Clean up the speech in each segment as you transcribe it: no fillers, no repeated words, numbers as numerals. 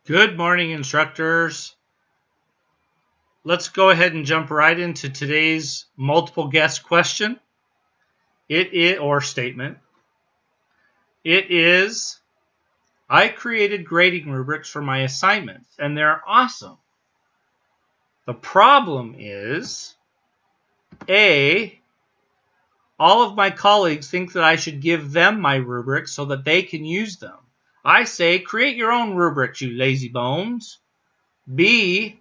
Good morning, instructors. Let's go ahead and jump right into today's multiple guess question. Or statement. It is, I created grading rubrics for my assignments, and they're awesome. The problem is, A, all of my colleagues think that I should give them my rubrics so that they can use them. I say, create your own rubrics, you lazy bones. B,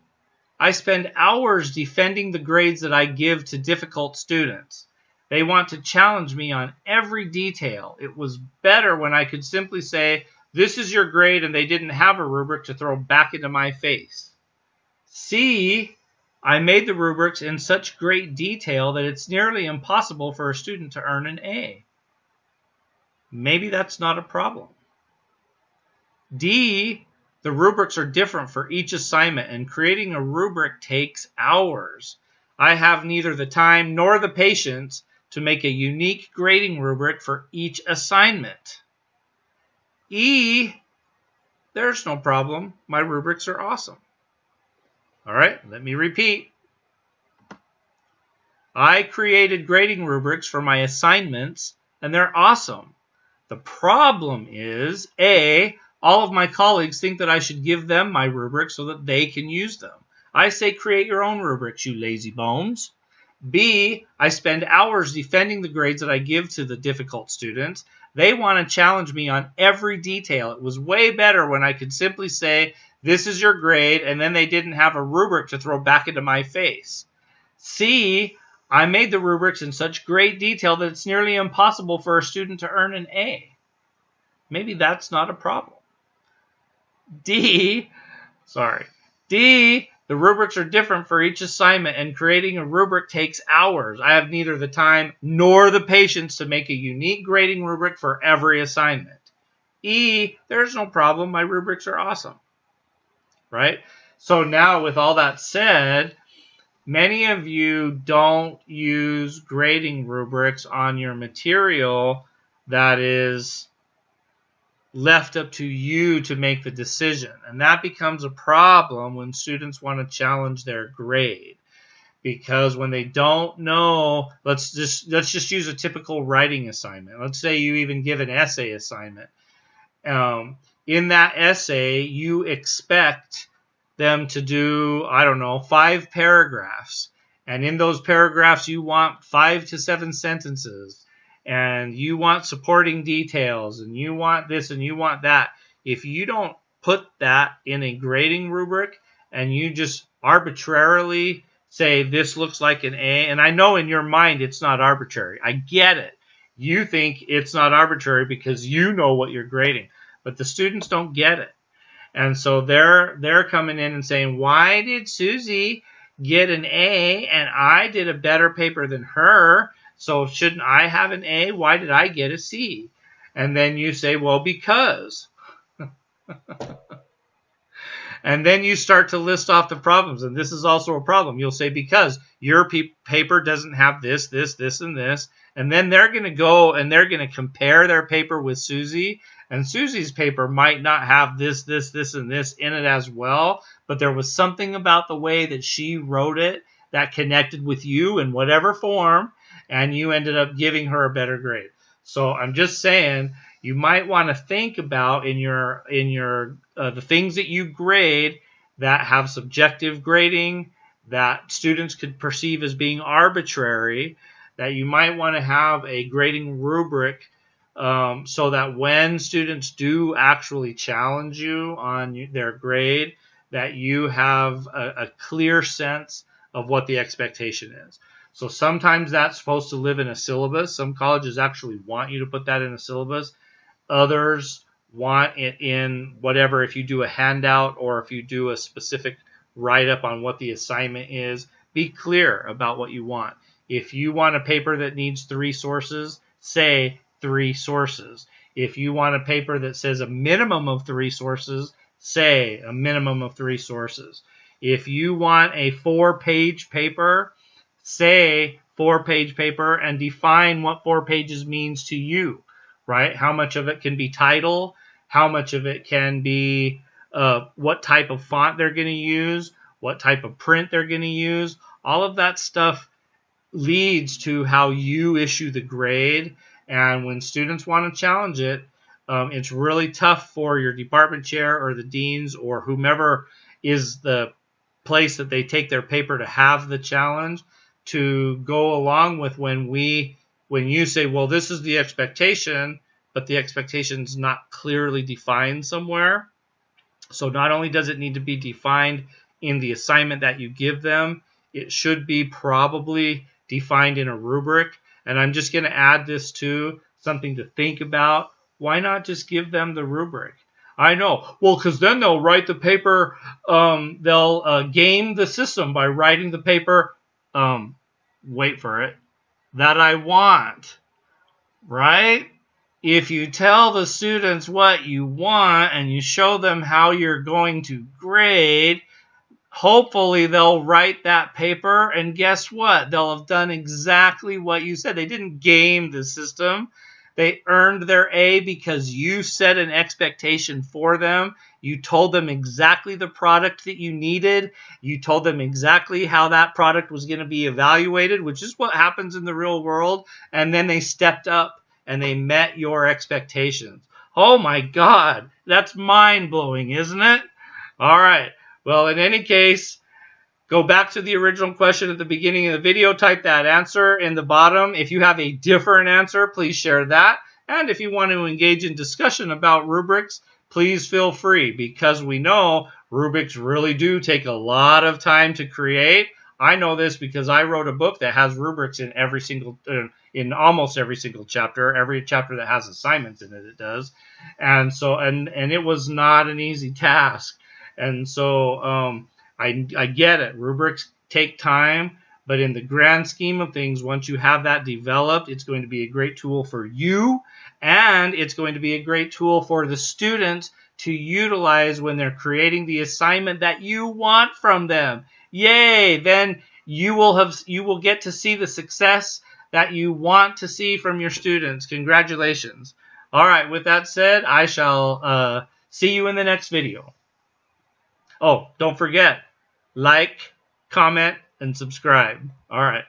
I spend hours defending the grades that I give to difficult students. They want to challenge me on every detail. It was better when I could simply say, this is your grade, and they didn't have a rubric to throw back into my face. C, I made the rubrics in such great detail that it's nearly impossible for a student to earn an A. Maybe that's not a problem. D, the rubrics are different for each assignment, and creating a rubric takes hours. I have neither the time nor the patience to make a unique grading rubric for each assignment. E, there's no problem. My rubrics are awesome. All right, let me repeat. I created grading rubrics for my assignments, and they're awesome. The problem is, A, all of my colleagues think that I should give them my rubrics so that they can use them. I say create your own rubrics, you lazy bones. B, I spend hours defending the grades that I give to the difficult students. They want to challenge me on every detail. It was way better when I could simply say, this is your grade, and then they didn't have a rubric to throw back into my face. C, I made the rubrics in such great detail that it's nearly impossible for a student to earn an A. Maybe that's not a problem. D, the rubrics are different for each assignment, and creating a rubric takes hours. I have neither the time nor the patience to make a unique grading rubric for every assignment. E, there's no problem. My rubrics are awesome. Right? So now, with all that said, many of you don't use grading rubrics on your material that is left up to you to make the decision. And that becomes a problem when students want to challenge their grade. Because when they don't know, let's just use a typical writing assignment. Let's say you even give an essay assignment. In that essay, you expect them to do, 5 paragraphs. And in those paragraphs, you want 5 to 7 sentences. And you want supporting details, and you want this, and you want that. If you don't put that in a grading rubric, and you just arbitrarily say, this looks like an A, and I know in your mind it's not arbitrary. I get it. You think it's not arbitrary because you know what you're grading. But the students don't get it. And so they're coming in and saying, why did Susie get an A, and I did a better paper than her? So shouldn't I have an A? Why did I get a C? And then you say, well, because. And then you start to list off the problems. And this is also a problem. You'll say, because your paper doesn't have this, this, this, and this. And then they're going to go and they're going to compare their paper with Susie. And Susie's paper might not have this, this, this, and this in it as well. But there was something about the way that she wrote it that connected with you in whatever form. And you ended up giving her a better grade. So I'm just saying, you might want to think about in your the things that you grade that have subjective grading that students could perceive as being arbitrary, that you might want to have a grading rubric so that when students do actually challenge you on their grade, that you have a clear sense of what the expectation is. So sometimes that's supposed to live in a syllabus. Some colleges actually want you to put that in a syllabus. Others want it in whatever, if you do a handout or if you do a specific write-up on what the assignment is, be clear about what you want. If you want a paper that needs 3 sources, say 3 sources. If you want a paper that says a minimum of 3 sources, say a minimum of 3 sources. If you want a 4-page paper, say 4-page paper and define what 4 pages means to you, right? How much of it can be title? How much of it can be what type of font they're going to use, what type of print they're going to use. All of that stuff leads to how you issue the grade. And when students want to challenge it, it's really tough for your department chair or the deans or whomever is the place that they take their paper to have the challenge to go along with when you say, well, this is the expectation, but the expectation is not clearly defined somewhere. So not only does it need to be defined in the assignment that you give them, it should be probably defined in a rubric. And I'm just going to add this to something to think about. Why not just give them the rubric? I know. Well, because then they'll write the paper, they'll game the system by writing the paper, wait for it, that I want, right? If you tell the students what you want and you show them how you're going to grade, hopefully they'll write that paper, and guess what? They'll have done exactly what you said. They didn't game the system. They earned their A because you set an expectation for them. You told them exactly the product that you needed. You told them exactly how that product was going to be evaluated, which is what happens in the real world. And then they stepped up and they met your expectations. Oh my God, that's mind-blowing, isn't it? All right. Well, in any case, go back to the original question at the beginning of the video. Type that answer in the bottom. If you have a different answer, please share that. And if you want to engage in discussion about rubrics, please feel free, because we know rubrics really do take a lot of time to create. I know this because I wrote a book that has rubrics in in almost every single chapter. Every chapter that has assignments in it does. And so, and it was not an easy task. And so, I get it. Rubrics take time, but in the grand scheme of things, once you have that developed, it's going to be a great tool for you, and it's going to be a great tool for the students to utilize when they're creating the assignment that you want from them. Yay! Then you will get to see the success that you want to see from your students. Congratulations. All right, with that said, I shall see you in the next video. Oh, don't forget, like, comment, and subscribe. All right.